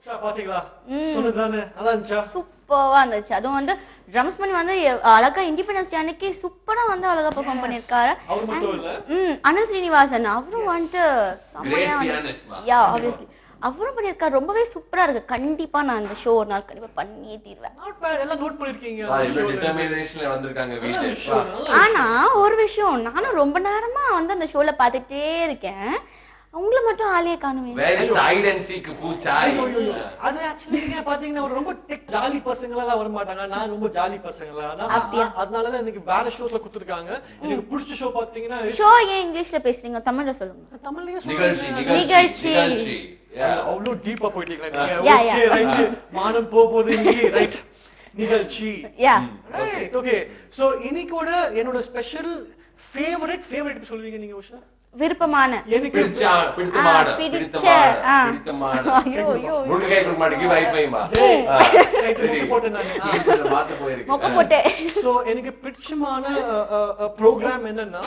பாத்தீங்களா சொன்னதானே நல்லா இருந்துச்சா சூப்பரா இருந்துச்சு அதுவும் வந்து ட்ரம்ஸ் பண்ணி வந்து அழகா இண்டிபெண்டன்ஸ் டே அன்னைக்கு சூப்பரா வந்து அழகா பெர்ஃபார்ம் பண்ணிருக்காரு அவர் மட்டும் இல்ல அனந்த் ஸ்ரீனிவாசன் அவரும் வந்து செமையா யா ஆப்வியஸ்லி அவரும் பண்ணிருக்காரு ரொம்பவே சூப்பரா இருக்கு கண்டிப்பா நான் அந்த ஷோ ஒரு நாள் கண்டிப்பா பண்ணியே தீர்வேன் நாட் பேட் எல்லாம் நோட் பண்ணிருக்கீங்க டிட்டர்மினேஷன்ல வந்திருக்காங்க வீட்ல ஆனா ஒரு விஷயம் நானும் ரொம்ப நேரமா வந்து அந்த ஷோல பாத்துட்டே இருக்கேன் உங்கள மட்டும் ஆளே காணுமே where is hide and seek ஃபுட் சாய் அது एक्चुअली நீங்க பாத்தீங்கன்னா ரொம்ப டெக் ஜாலி பசங்களா எல்லாம் வர மாட்டாங்க நான் ரொம்ப ஜாலி பசங்களா அதனால தான் எனக்கு வேற ஷோஸ்ல கொடுத்திருக்காங்க எனக்கு பிடிச்ச ஷோ பாத்தீங்கன்னா ஷோ ஏன் இங்கிலீஷ்ல பேசுறீங்க தமிழ்ல சொல்லுங்க தமிழ்லயே நிகழ்ச்சி அவ்வளவு டீப்பா போயிட்டீங்களா நீங்க ஓகே ரைட் மானம் போகுது நீங்க ரைட் நிகழ்ச்சி ரைட் ஓகே சோ இன்னைக்கு என்னோட ஸ்பெஷல் ஃபேவரட் சொல்வீங்க நீங்க உஷா விருப்பமான எனக்கு பிடித்தமான ஐயோ ஐயோ முழுக்க கேட்க மாட்டேங்கி வைஃபை மா போட்டு நான் மாத்த போயிருக்கேன் மொக்க போட்டே சோ எனக்கு பிடிச்சமான ப்ரோகிராம் என்னன்னா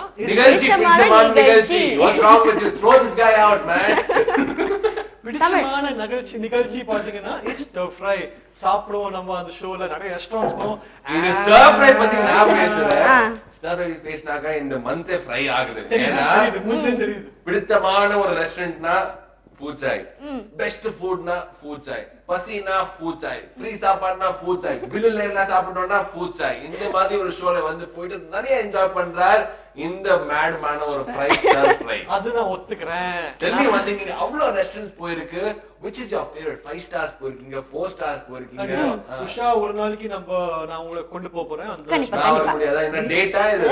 நிகழ்ச்சி what's wrong with you throw this guy out man பிடிச்சமான நிகழ்ச்சி பாத்தீங்கன்னா ஸ்டர் ஃப்ரை சாப்பிடுவோம் நம்ம அந்த ஷோல நிறைய ரெஸ்டாரண்ட்ஸ் போவோம் இது ஸ்டர் ஃப்ரை பத்தி நான் பேசுறேன் ஸ்டர் ஃப்ரை பேசினாக்க இந்த மந்த்ஸே ஃப்ரை ஆகுது ஏன்னா பிடித்தமான ஒரு ரெஸ்டாரண்ட்னா ஃபுட் சாய் பெஸ்ட் ஃபுட்னா ஃபுட் சாய் பசினா ஃபுட் சாய் ஃப்ரீ சாப்பாடுனா ஃபுட் சாய் பில்லு லைவ்ல சாப்பிட்டோம்னா ஃபுட் சாய் இந்த மாதிரி ஒரு ஷோல வந்து போயிட்டு நிறைய என்ஜாய் பண்றார் இந்த மேடமான ஒரு ஃப்ரை ஸ்டார் ஃப்ரை அது நான் ஒத்துக்கிறேன் டெல்லி வந்தீங்க அவ்வளவு ரெஸ்டாரண்ட்ஸ் போயிருக்கு which is your favorite 5 stars போயிருக்கீங்க 4 stars போயிருக்கீங்க உஷா ஒரு நாளைக்கு நான் உங்களை கொண்டு போறேன் அந்த நான் முடியாதா என்ன டேட்டா இது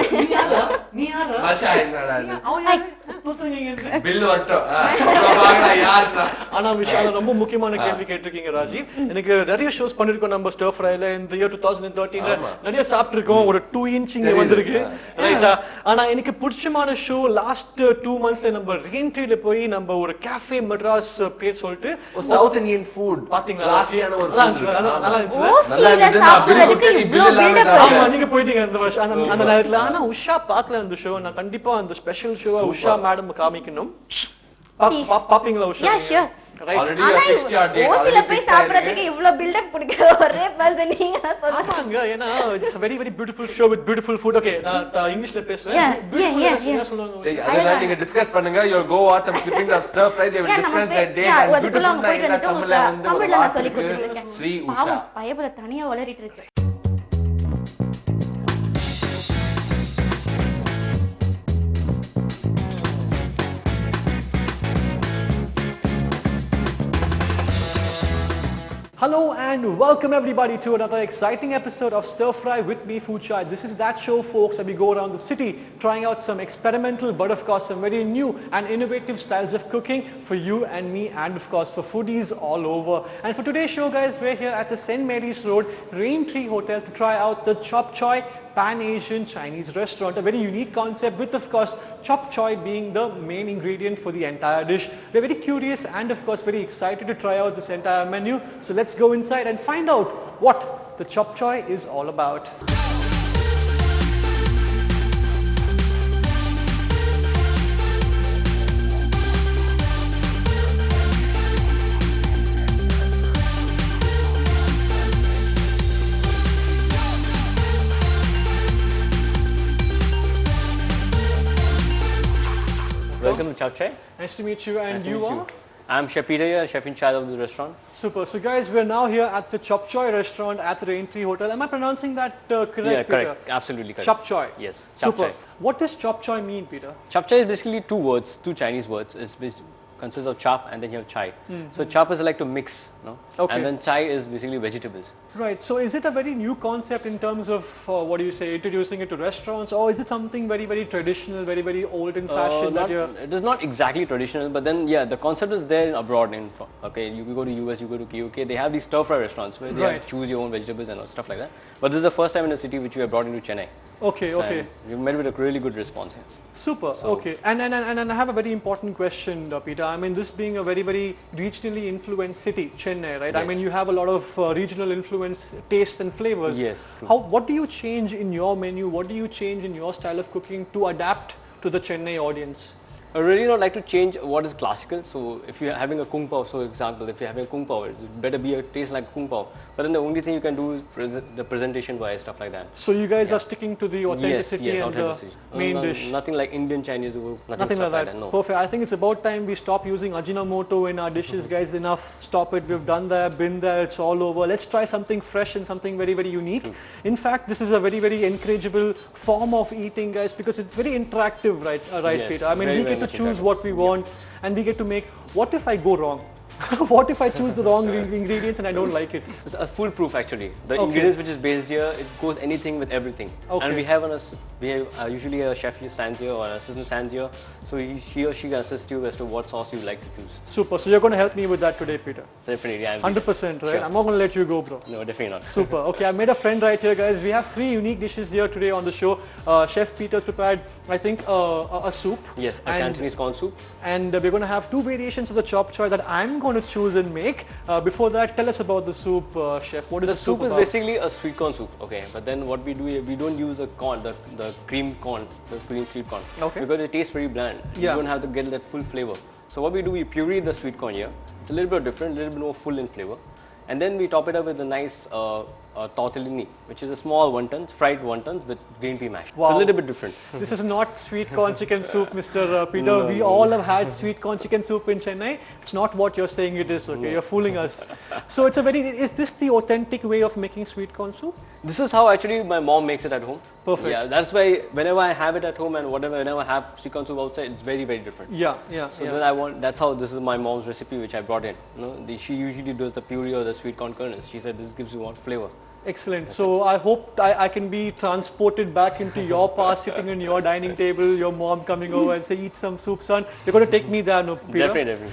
நீ யாரா மச்சா என்னடா இது பில் வரட்டும் ஆனா விஷால ரொம்ப முக்கியமான கேள்வி கேட்டிருக்கீங்க ராஜீவ் எனக்கு நிறைய ஷோஸ் பண்ணிருக்கோம் நம்ம ஸ்டர் ஃப்ரைல இந்த இயர் 2013 நிறைய சாப்பிட்டு இருக்கோம் ஒரு 2 இன்ச் இங்க வந்திருக்கு ரைட்டா ஆனா எனக்கு பிடிச்சமான ஷோ லாஸ்ட் 2 மந்த்ஸ்ல நம்ம ரெயின்ட்ரீல போய் நம்ம ஒரு கேஃபே மெட்ராஸ் பேர் சொல்லிட்டு சவுத் இந்தியன் ஃபுட் பாத்தீங்களா ராசியான ஒரு நல்லா இருந்துச்சு ஆமா நீங்க போயிட்டீங்க அந்த வருஷம் அந்த நேரத்துல ஆனா உஷா பார்க்கல அந்த ஷோ நான் கண்டிப்பா அந்த ஸ்பெஷல் ஷோவை உஷா மேடம் காமிக்கணும் பாப்பீங்களா Usha already a 6 hour date ஓசில போய் சாப்பிடுறதுக்கு இவ்ளோ பில்ட் அப் கொடுக்கிற ஒரே பர்சன் நீங்க சொல்லுங்க ஏன்னா it's a very very beautiful show with beautiful food okay நான் இங்கிலீஷ்ல பேசுறேன் என்ன சொல்லுங்க சரி அதெல்லாம் நீங்க டிஸ்கஸ் பண்ணுங்க you go watch some clippings of stir fry they will discuss that date and beautiful night தமிழ்ல வந்து தமிழ்ல நான் சொல்லி கொடுத்துருக்கேன் ஸ்ரீ உஷா பயபல தனியா வளரிட்டு இருக்கு Hello and welcome everybody to another exciting episode of Stir Fry with me, Food Chai. This is that show, folks, where we go around the city trying out some experimental but of course some very new and innovative styles of cooking for you and me and of course for foodies all over. And for today's show, guys, we're here at the St. Mary's Road Raintree Hotel to try out the Chap Chay Pan-Asian Chinese restaurant, a very unique concept with of course Chap Choy being the main ingredient for the entire dish. We're very curious and of course very excited to try out this entire menu. So let's go inside and find out what the Chap Choy is all about. Welcome to Chap Chay. Nice to meet you. And nice you are? I'm Chef Peter, chef in charge of the restaurant. Super. So guys, we're now here at the Chap Choy restaurant at the Raintree Hotel. Am I pronouncing that correct, Yeah, correct. Peter? Absolutely correct. Chap Choy. Yes, Chap Super. Chay. What does Chap Choy mean, Peter? Chap Chay is basically two words, two Chinese words. It's consists of chap and then you have chai. So chap is like to mix, no? Okay. And then chai is basically vegetables. Right. So is it a very new concept in terms of what do you say, introducing it to restaurants, or is it something very very traditional, very very old in fashion that you're? It is not exactly traditional, but then yeah, the concept is there abroad. Okay, you go to US, you go to UK, they have these stir fry restaurants where they have choose your own vegetables and stuff like that. But this is the first time in the city which we have brought into Chennai. Okay, so okay. We met with a really good response. Yes. Super. So okay. And I have a very important question, Peter. I mean, this being a very very regionally influenced city, Chennai, right? Yes. I mean, you have a lot of regional influence, taste and flavors. Yes. True. What do you change in your menu? What do you change in your style of cooking to adapt to the Chennai audience? I really not like to change what is classical. So if you're having a kung pao, for example, if you're having a kung pao, it better be a taste like kung pao. But then the only thing you can do is the presentation wise, stuff like that. So you guys are sticking to the authenticity yes, and authenticity. the main dish. Nothing like Indian, Chinese, nothing like that. No. Perfect. I think it's about time we stop using Ajinomoto in our dishes, guys. Enough. Stop it. We've done that, been there. It's all over. Let's try something fresh and something very, very unique. In fact, this is a very, very encourageable form of eating, guys, because it's very interactive, right, Yes, Peter? I mean, very, we very get to much choose interactive. what we want, and we get to make. What if I go wrong? What if I choose the wrong ingredients and I don't like it? It's a foolproof actually. The Okay. ingredients which is based here, it goes anything with everything. Okay. And we have usually a chef stands here or an assistant stands here, so he or she can assist you as to what sauce you like to choose. Super. So you're going to help me with that today, Peter. So definitely, 100%, right? Sure. I'm not going to let you go, bro. No, definitely not. Super. Okay, I made a friend right here, guys. We have 3 unique dishes here today on the show. Chef Peter's prepared, I think, a soup. Yes, a Cantonese corn soup. And we're going to have 2 variations of the Chap Chay that I'm going to choose and make. Before that, tell us about the soup, Chef. What is the soup The soup about? is basically a sweet corn soup, okay. But then what we do, we don't use the corn, the cream corn, the cream sweet corn, Okay. because it tastes very bland. Yeah. You don't have to get that full flavor. So what we do, we puree the sweet corn here. It's a little bit different, a little bit more full in flavor. And then we top it up with a nice tortellini, which is a small wontons, fried wontons with green pea mash. Wow. It's a little bit different. This is not sweet corn chicken soup, Mr. Peter. No, we no. all have had sweet corn chicken soup in Chennai. It's not what you're saying it is, okay? You're fooling us. So it's is this the authentic way of making sweet corn soup? This is how actually my mom makes it at home. Perfect. Yeah, that's why whenever I have it at home and whenever I have sweet corn soup outside, it's very, very different. Yeah. So then that's how this is my mom's recipe which I brought in. She usually does the puree or the sweet corn kernels. She said this gives you one flavor. Excellent. So I hope I can be transported back into your past, sitting on your dining table, your mom coming over and say, eat some soup, son. You're going to take me there, no, Peter? Definitely.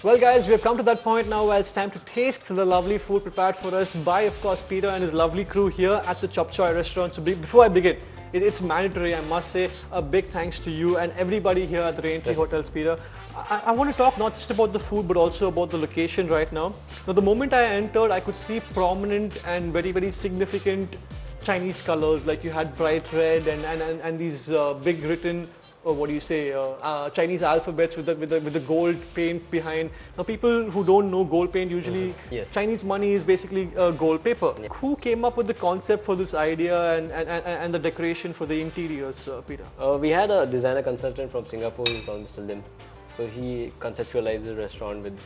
Well, guys, we have come to that point now where it's time to taste the lovely food prepared for us by, of course, Peter and his lovely crew here at the Chap Chay restaurant. So before I begin, it's mandatory, I must say, a big thanks to you and everybody here at the Raintree Hotels, Peter. I want to talk not just about the food, but also about the location right now. Now, the moment I entered, I could see prominent and very, very significant Chinese colors, like you had bright red and these big written, what do you say, Chinese alphabets with the gold paint behind. Now, people who don't know gold paint, usually Yes. Chinese money is basically gold paper. Yeah. Who came up with the concept for this idea and the decoration for the interiors, Peter? We had a designer consultant from Singapore who's called Mr. Lim. So he conceptualized the restaurant with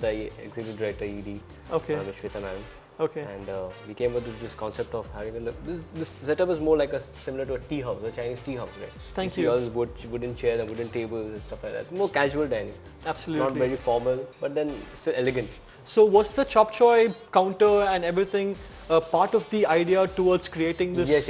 the executive director ED, Okay. Shweta ma'am. Okay. And we came up with this concept of having this setup is more like similar to a tea house, a Chinese tea house, right? Thank see you. all these wooden chairs and wooden tables and stuff like that. More casual dining. Absolutely. Not very formal, but then still elegant. So was the Chap Chay counter and everything part of the idea towards creating this? Yes.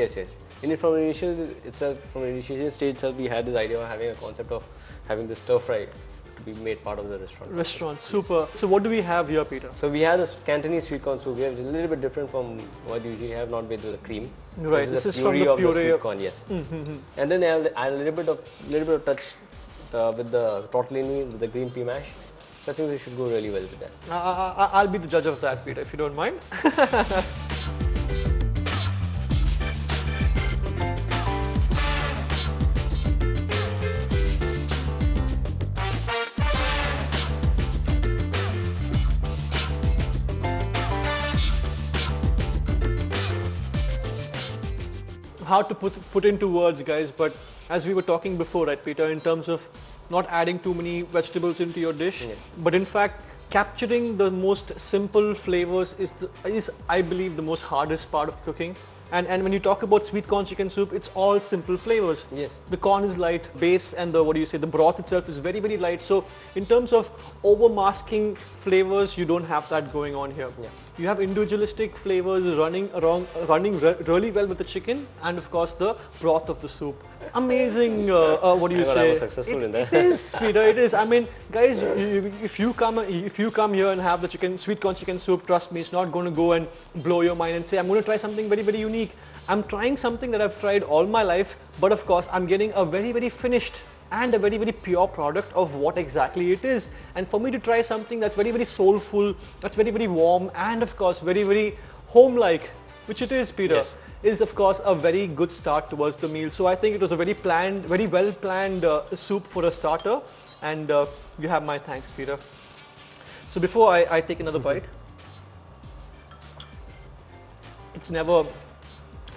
From the initial stage itself, we had this idea of having a concept of having this stir fry to be made part of the restaurant. Super. So what do we have here, Peter? So we have this Cantonese sweet corn soup. We have a little bit different from what you usually have, not with the cream. Right, This this is is the from the puree of the puree. sweet corn, yes. And then I'll add a little bit of touch with the tortellini, with the green pea mash. So I think we should go really well with that. I'll be the judge of that, Peter, if you don't mind. Hard to put into words, guys, but as we were talking before, right, Peter, in terms of not adding too many vegetables into your dish, Yeah. but in fact capturing the most simple flavors is I believe the most hardest part of cooking. And when you talk about sweet corn chicken soup, it's all simple flavors. Yes. The corn is light, base and the broth itself is very, very light. So in terms of over masking flavors, you don't have that going on here. Yeah. You have individualistic flavors running really well with the chicken, and of course the broth of the soup. Amazing. What do you say? I was successful in that. It is, Peter. It is. I mean, guys, if you come here and have the sweet corn chicken soup, trust me, it's not going to go and blow your mind and say, I'm going to try something very, very unique. I'm trying something that I've tried all my life, but of course, I'm getting a very, very finished and a very, very pure product of what exactly it is. And for me to try something that's very, very soulful, that's very, very warm, and of course, very, very home-like, which it is, Peter, Yes. is of course a very good start towards the meal. So I think it was a very planned, very well planned soup for a starter, and you have my thanks, Peter. So before I take another bite, it's never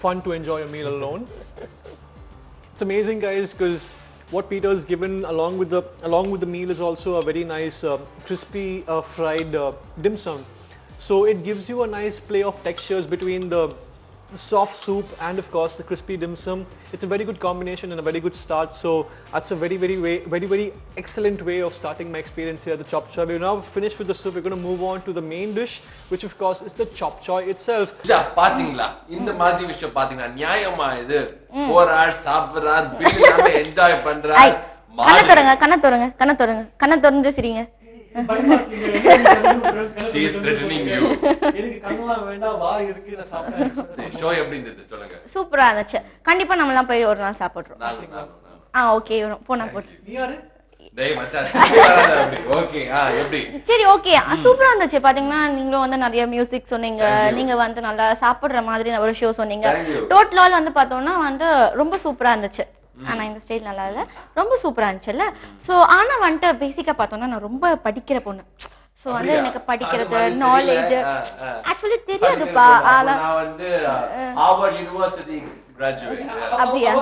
fun to enjoy a meal alone. It's amazing, guys, because what Peter's given along with the meal is also a very nice crispy fried dim sum. So it gives you a nice play of textures between the soft soup and of course the crispy dim sum. It's a very good combination and a very good start. So that's a very excellent way of starting my experience here at the Chap Chay. We're now finished with the soup. We're going to move on to the main dish, which of course is the Chap Chay itself. பாத்தீங்களா இந்த மாதிரி விஷயம் பாத்தீங்களா நியாயமா இது போறார் சாப்பிடுறார் பிரியாம enjoy பண்றார் கண்ண திறந்து சிரிங்க. She is threatening you. எனக்கு கண்ணெல்லாம் வேண்டாம், வாய் இருக்கு, நான் சாப்பிடுறேன். ஷோ எப்படி இருந்தது சொல்லுங்க. சூப்பரா இருந்துச்சு. கண்டிப்பா நம்ம எல்லாம் போய் ஒரு நாள் சாப்பிடுறோம். ஓகே போனா போடு. நீ யாரு? டேய் மச்சான் வராத அப்படி. ஓகே எப்படி? சரி ஓகே. சூப்பரா இருந்துச்சு. பாத்தீங்கன்னா நீங்களும் வந்து நிறைய மியூசிக் சொன்னீங்க. நீங்க வந்து நல்லா சாப்பிடுற மாதிரி ஒரு ஷோ சொன்னீங்க. டோட்டல் வந்து பார்த்தோம்னா வந்து ரொம்ப சூப்பரா இருந்துச்சு. ஆனா இந்த ஸ்டைல் நல்லா இல்ல, ரொம்ப சூப்பரா இருந்துச்சுல்ல. சோ ஆனா வந்துட்டு பேசிக்கா பார்த்தோம்னா நான் ரொம்ப படிக்கிற பொண்ணு. சோ வந்து எனக்கு படிக்கிறது நாலேஜ் ஆக்சுவலி தெரியாதுப்பா. நான் வந்து ஹார்வர்ட் யுனிவர்சிட்டி கிராஜுவேட். அப்படியா?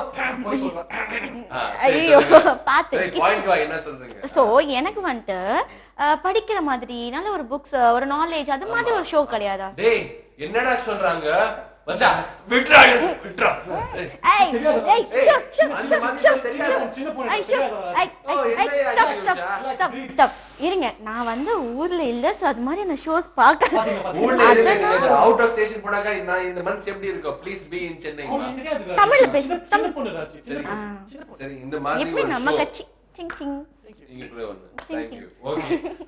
ஐயோ பாத்து என்ன சொல்றீங்க? சோ எனக்கு வந்துட்டு படிக்கிற மாதிரி நல்ல ஒரு புக்ஸ் ஒரு நாலேஜ் அது மாதிரி ஒரு ஷோ கிடையாதா? டேய் என்னடா சொல்றாங்க மச்சான்? விட்றா விட்றா. ஏய் இருங்க, நான் வந்து ஊர்ல இல்ல, சோ அது மாதிரி நான் ஷோஸ் பார்க்கறேன். ஊர்ல இல்ல, அவுட் ஆஃப் ஸ்டேஷன் போனாக்க நான் இந்த மந்த் எப்படி இருக்கும்? ப்ளீஸ் பீ இன் சென்னை. தமிழ் பேசு. தமிழ் சரி இந்த மாதிரி எப்படி நம்ம கட்சி சிங் சிங்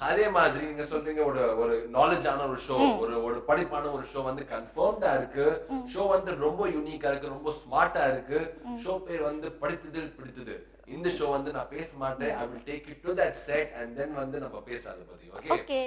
அதே மாதிரி நீங்க சொல்றீங்க ஒரு நாலேஜான ஒரு ஷோ, ஒரு படிப்பான ஒரு ஷோ வந்து கன்ஃபர்ம்டா இருக்கு. ஷோ வந்து ரொம்ப யூனிக்கா இருக்கு, ரொம்ப ஸ்மார்ட்டா இருக்கு. ஷோ பேர் வந்து படித்ததில் பிடித்தது. இந்த ஷோ வந்து நான் பேச மாட்டேன். I will take you to that set and then வந்து நம்ம பேச அதை பத்தி. ஓகே.